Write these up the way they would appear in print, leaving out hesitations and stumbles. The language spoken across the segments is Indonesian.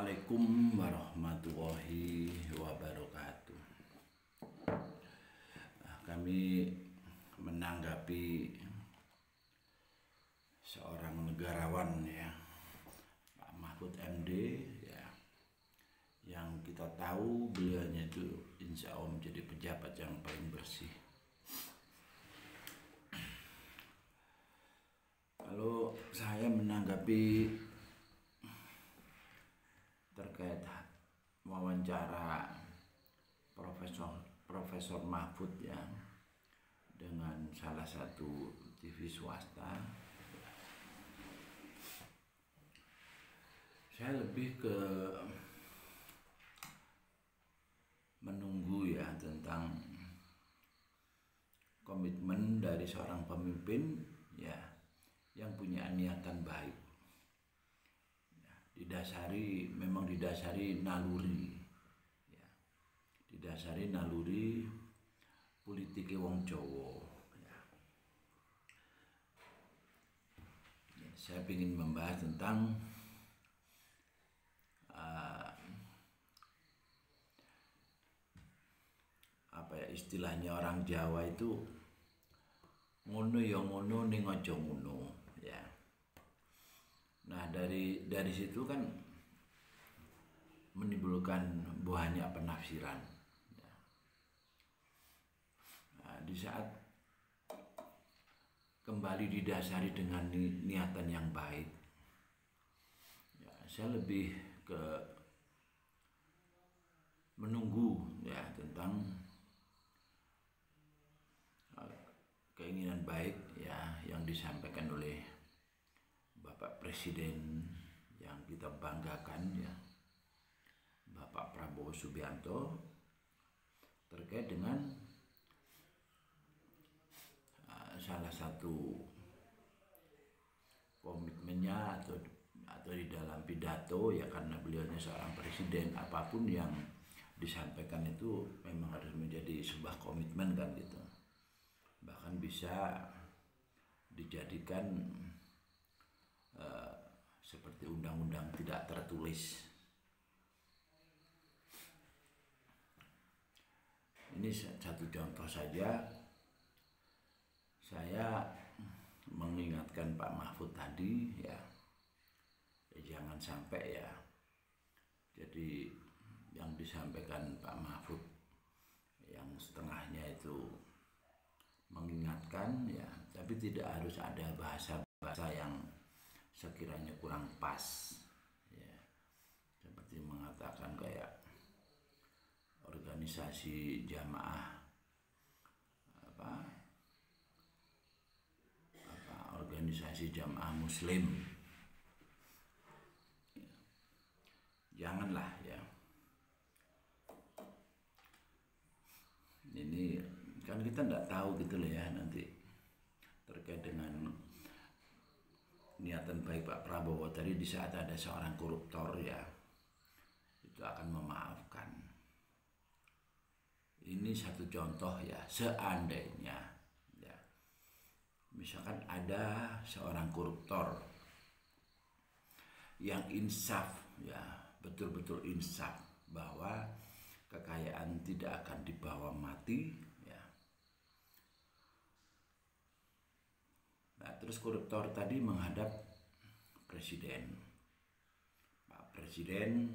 Assalamualaikum warahmatullahi wabarakatuh. Kami menanggapi seorang negarawan ya, Pak Mahfud MD ya, yang kita tahu beliaunya itu insya Allah menjadi pejabat yang paling bersih. Kalau saya menanggapi terkait wawancara Profesor Mahfud ya dengan salah satu TV swasta, saya lebih ke menunggu ya tentang komitmen dari seorang pemimpin ya yang punya niatan baik. Didasari naluri ya. Didasari naluri politike wong Jawa ya. Saya ingin membahas tentang istilahnya orang Jawa itu ngono ya ngono ning aja ngono ya. Nah dari situ kan menimbulkan banyak penafsiran ya. Nah, di saat kembali didasari dengan niatan yang baik ya, saya lebih ke menunggu ya tentang keinginan baik ya yang disampaikan oleh Bapak Presiden yang kita banggakan ya, Bapak Prabowo Subianto, terkait dengan salah satu komitmennya atau di dalam pidato ya, karena beliaunya seorang presiden, apapun yang disampaikan itu memang harus menjadi sebuah komitmen kan gitu, bahkan bisa dijadikan seperti undang-undang tidak tertulis. Ini satu contoh saja. Saya mengingatkan Pak Mahfud tadi ya, jangan sampai ya jadi yang disampaikan Pak Mahfud yang setengahnya itu mengingatkan ya, tapi tidak harus ada bahasa-bahasa yang sekiranya kurang pas ya, seperti mengatakan kayak organisasi jamaah organisasi jamaah muslim ya. Janganlah ya, ini kan kita tidak tahu gitu loh ya nanti terkait dengan niatan baik Pak Prabowo tadi, di saat ada seorang koruptor ya itu akan memaafkan. Ini satu contoh ya, seandainya ya misalkan ada seorang koruptor yang insaf ya, betul-betul insaf bahwa kekayaan tidak akan dibawa mati ya. Nah, terus koruptor tadi menghadap presiden, Pak Presiden,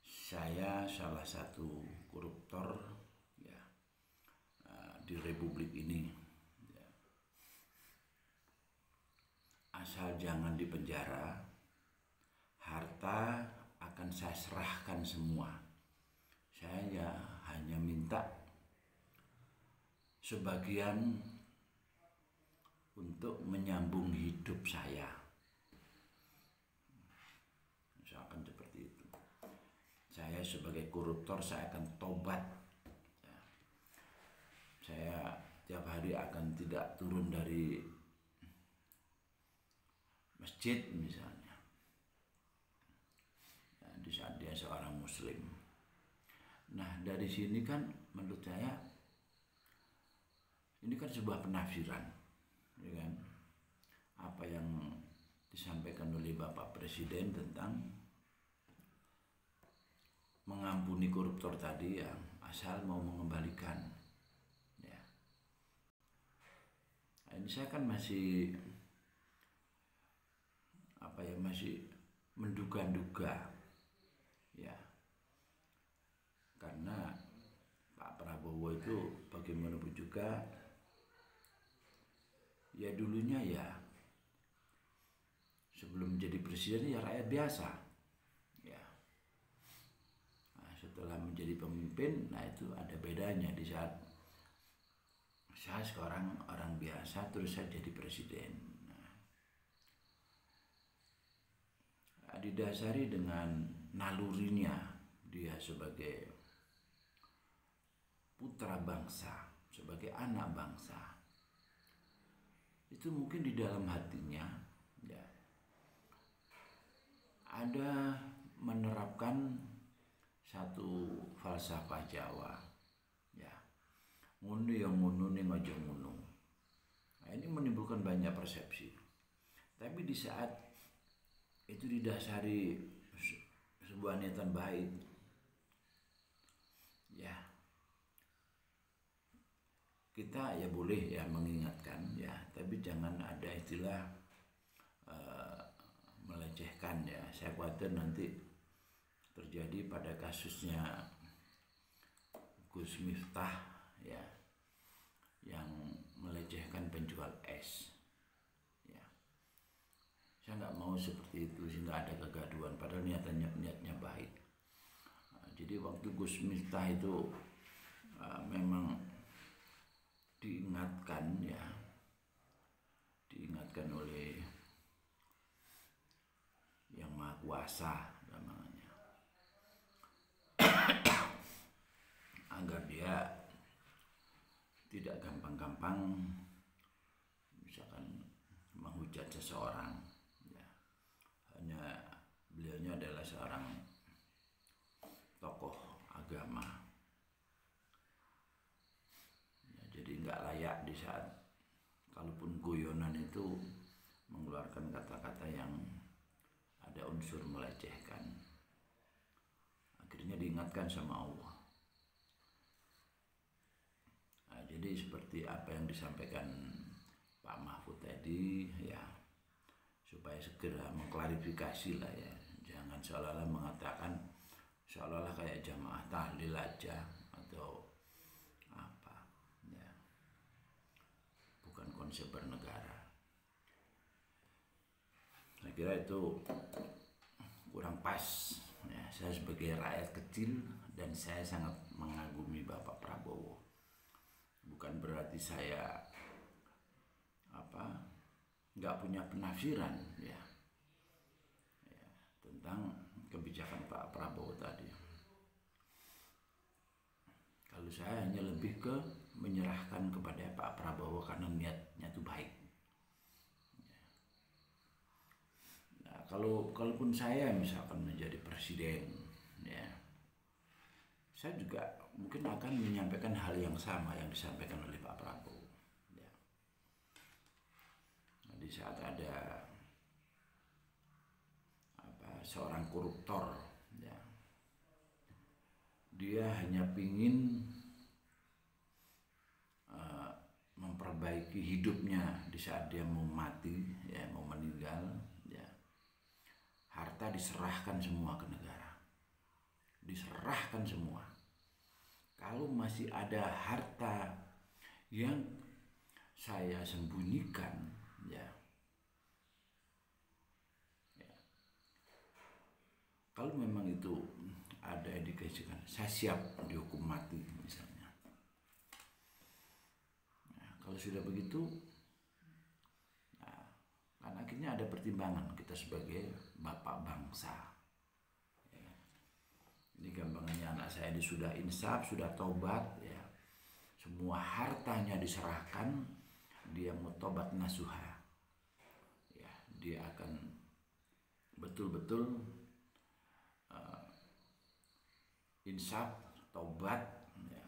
saya salah satu koruptor ya di republik ini ya. Asal jangan dipenjara, harta akan saya serahkan semua. Saya hanya minta sebagian untuk menyambung hidup saya, misalkan seperti itu. Saya sebagai koruptor saya akan tobat ya. Saya tiap hari akan tidak turun dari masjid misalnya ya, di saat dia seorang muslim. Nah dari sini kan menurut saya ini kan sebuah penafsiran ya kan, apa yang disampaikan oleh Bapak Presiden tentang mengampuni koruptor tadi ya, asal mau mengembalikan ya. Nah, ini saya kan masih masih menduga-duga ya, karena Pak Prabowo itu bagaimanapun juga ya dulunya ya sebelum menjadi presiden ya rakyat biasa ya. Nah, setelah menjadi pemimpin, nah itu ada bedanya. Di saat saya sekarang orang biasa terus saya jadi presiden, nah, didasari dengan nalurinya dia sebagai putra bangsa, sebagai anak bangsa, itu mungkin di dalam hatinya ya ada menerapkan satu falsafah Jawa ya, ngunu yang ngunu ning aja ngunu. Nah, ini menimbulkan banyak persepsi, tapi di saat itu didasari sebuah niatan baik ya, kita ya boleh ya mengingatkan ya, tapi jangan ada istilah melecehkan ya. Saya khawatir nanti terjadi pada kasusnya Gus Miftah ya, yang melecehkan penjual es ya. Saya nggak mau seperti itu sehingga ada kegaduhan, padahal niatnya baik. Nah, jadi waktu Gus Miftah itu memang diingatkan ya, diingatkan oleh yang Maha Kuasa namanya, agar dia tidak gampang-gampang misalkan menghujat seseorang ya. Hanya beliaunya adalah seorang tokoh agama ya, jadi nggak layak di saat kalaupun guyonan itu mengeluarkan kata-kata yang ada unsur melecehkan. Akhirnya diingatkan sama Allah. Nah, jadi seperti apa yang disampaikan Pak Mahfud tadi ya, supaya segera mengklarifikasi lah ya, jangan seolah-olah mengatakan seolah-olah kayak jamaah tahlil aja atau apa ya, bukan konsep bernegara. Saya kira itu kurang pas ya. Saya sebagai rakyat kecil dan saya sangat mengagumi Bapak Prabowo, bukan berarti saya nggak punya penafsiran ya tentang kebijakan Pak Prabowo tadi. Kalau saya hanya lebih ke menyerahkan kepada Pak Prabowo karena niatnya itu baik. Kalaupun saya misalkan menjadi presiden ya, saya juga mungkin akan menyampaikan hal yang sama yang disampaikan oleh Pak Prabowo ya. Nah, di saat ada seorang koruptor ya, dia hanya pingin memperbaiki hidupnya di saat dia mau mati ya, mau meninggal ya, harta diserahkan semua ke negara, diserahkan semua. Kalau masih ada harta yang saya sembunyikan ya, kalau memang itu ada indikasikan, saya siap dihukum mati misalnya. Nah, kalau sudah begitu, kan akhirnya ada pertimbangan kita sebagai bapak bangsa. Ya. Ini gampangannya anak saya ini sudah insaf, sudah tobat, ya. Semua hartanya diserahkan, dia mau tobat nasuha. Ya, dia akan betul-betul insaf, tobat, ya.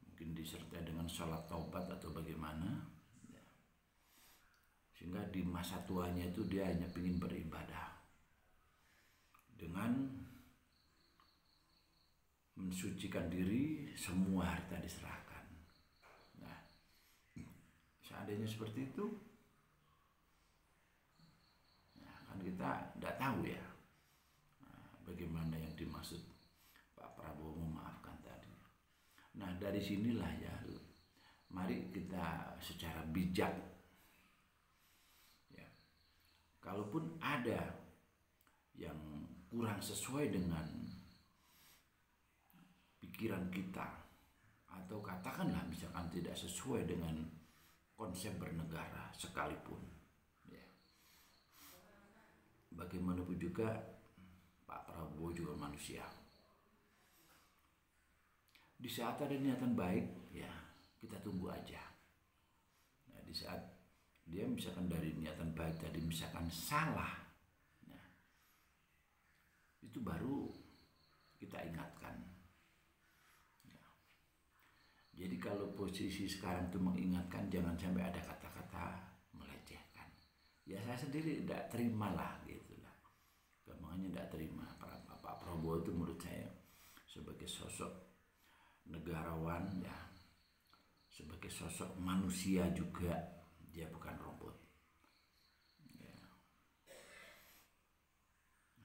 Mungkin disertai dengan sholat taubat atau bagaimana, ya. Sehingga di masa tuanya itu dia hanya ingin beribadah dengan mensucikan diri, semua harta diserahkan. Nah, seandainya seperti itu, nah, kan kita tidak tahu ya bagaimana yang dimaksud Pak Prabowo memaafkan tadi. Nah, dari sinilah ya, mari kita secara bijak ya, kalaupun ada yang kurang sesuai dengan pikiran kita, atau katakanlah misalkan tidak sesuai dengan konsep bernegara sekalipun ya, bagaimanapun juga Pak Prabowo juga manusia. Di saat ada niatan baik ya, kita tunggu aja. Nah, di saat dia misalkan dari niatan baik tadi misalkan salah, nah, itu baru kita ingatkan ya. Jadi kalau posisi sekarang itu mengingatkan, jangan sampai ada kata-kata melecehkan. Ya saya sendiri tidak terima lah gitu lah, gampangnya tidak terima. Pak Prabowo itu menurut saya sebagai sosok negarawan ya, sebagai sosok manusia juga, dia bukan robot ya.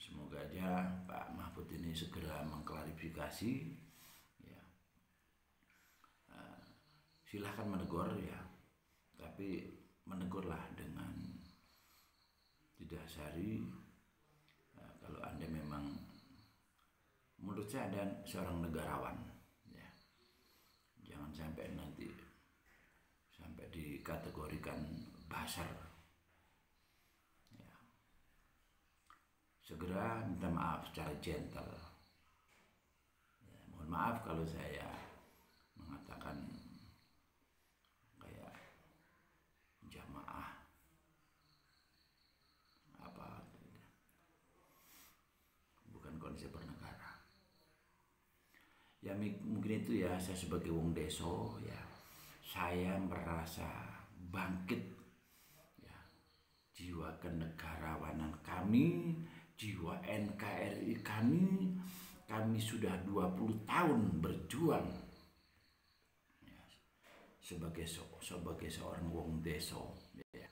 Semoga aja Pak Mahfud ini segera mengklarifikasi ya. Silahkan menegur ya, tapi menegurlah dengan didasari kalau Anda memang, menurut saya Anda seorang negarawan ya. Jangan sampai nanti sampai dikategorikan buzzer ya. Segera minta maaf secara gentle ya. Mohon maaf kalau saya mengatakan kayak jamaah apa, bukan konsep bernegara ya. Mungkin itu ya, saya sebagai wong deso ya, saya merasa bangkit ya, jiwa kenegarawanan kami, jiwa NKRI kami sudah 20 tahun berjuang ya, sebagai seorang wong deso ya.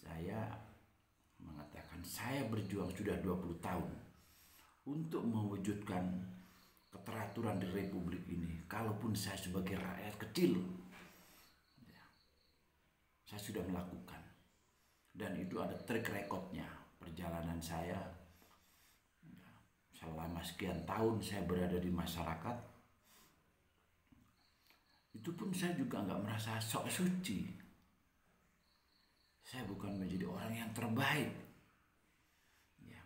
Saya mengatakan saya berjuang sudah 20 tahun untuk mewujudkan keteraturan di Republik ini. Kalaupun saya sebagai rakyat kecil ya, saya sudah melakukan, dan itu ada track recordnya. Perjalanan saya ya, selama sekian tahun saya berada di masyarakat, itu pun saya juga nggak merasa sok suci. Saya bukan menjadi orang yang terbaik ya,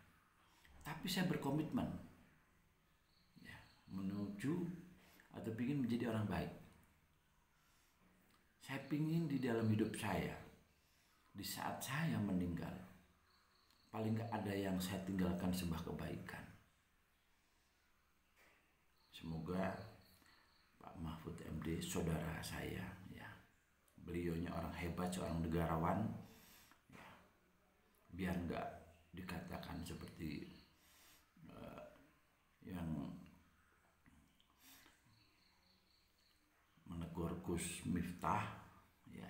tapi saya berkomitmen ya, menuju atau ingin menjadi orang baik. Saya ingin di dalam hidup saya, di saat saya meninggal, paling nggak ada yang saya tinggalkan sebuah kebaikan. Semoga Pak Mahfud MD, saudara saya ya, beliaunya orang hebat, seorang negarawan ya, biar nggak dikatakan seperti yang menegur Gus Miftah ya,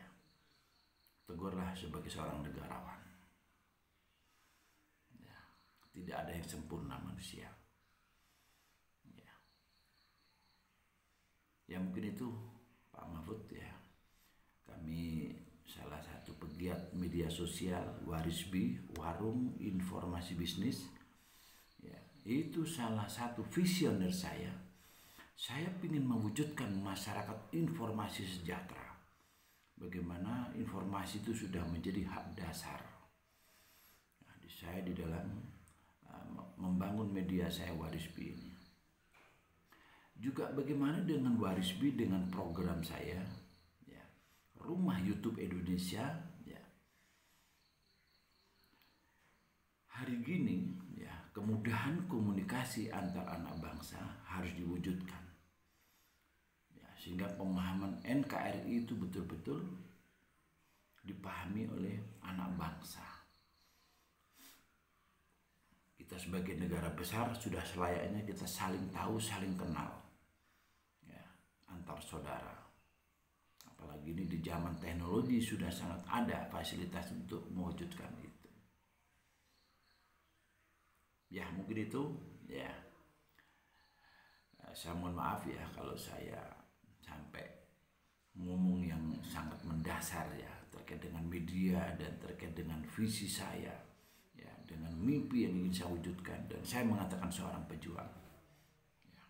tegurlah sebagai seorang negarawan ya. Tidak ada yang sempurna manusia ya. Ya mungkin itu Pak Mahfud ya, kami salah satu pegiat media sosial Warisbi, Warung Informasi Bisnis ya, itu salah satu visioner saya. Saya ingin mewujudkan masyarakat informasi sejahtera. Bagaimana informasi itu sudah menjadi hak dasar. Nah, saya di dalam membangun media saya Warisbi ini. Juga bagaimana dengan Warisbi, dengan program saya ya, Rumah YouTube Indonesia ya. Hari gini ya, kemudahan komunikasi antar anak bangsa harus diwujudkan ya, sehingga pemahaman NKRI itu betul-betul dipahami oleh anak bangsa. Kita kita sebagai negara besar sudah selayaknya kita saling tahu, saling kenal, ya, antar saudara. Apalagi ini di zaman teknologi sudah sangat ada fasilitas untuk mewujudkan itu. Ya mungkin itu, ya. Saya mohon maaf ya kalau saya sampai ngomong yang sangat mendasar ya terkait dengan media dan terkait dengan visi saya, ya, dengan mimpi yang ingin saya wujudkan, dan saya mengatakan seorang pejuang. Ya.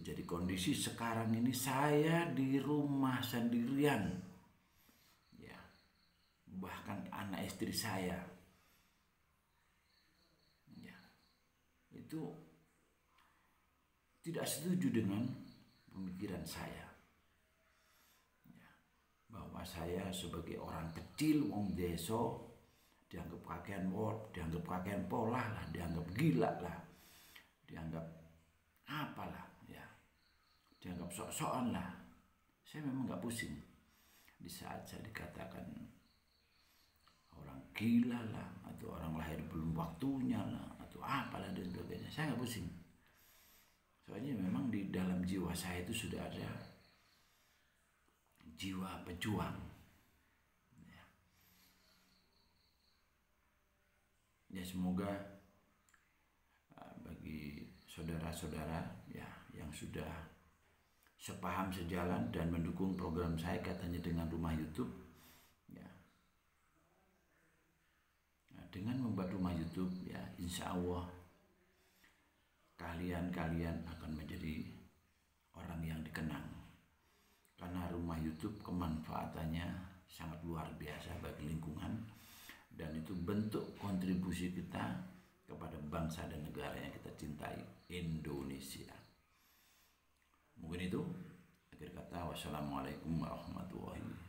Jadi kondisi sekarang ini saya di rumah sendirian, ya, bahkan anak istri saya, ya, itu tidak setuju dengan pemikiran saya, ya, bahwa saya sebagai orang kecil wong desa dianggap kakean pola lah, dianggap gila lah, dianggap apalah, ya, dianggap sok-sokan lah. Saya memang nggak pusing di saat saya dikatakan orang gila lah, atau orang lahir belum waktunya lah, atau apalah dan sebagainya. Saya nggak pusing. Soalnya memang di dalam jiwa saya itu sudah ada jiwa pejuang. Ya, ya semoga bagi saudara-saudara ya yang sudah sepaham sejalan dan mendukung program saya katanya dengan rumah YouTube, ya, nah, dengan membuat rumah YouTube ya insya Allah kalian akan menjadi orang yang dikenang, karena rumah YouTube kemanfaatannya sangat luar biasa bagi lingkungan, dan itu bentuk kontribusi kita kepada bangsa dan negara yang kita cintai, Indonesia. Mungkin itu akhir kata. Wassalamualaikum warahmatullahi wabarakatuh.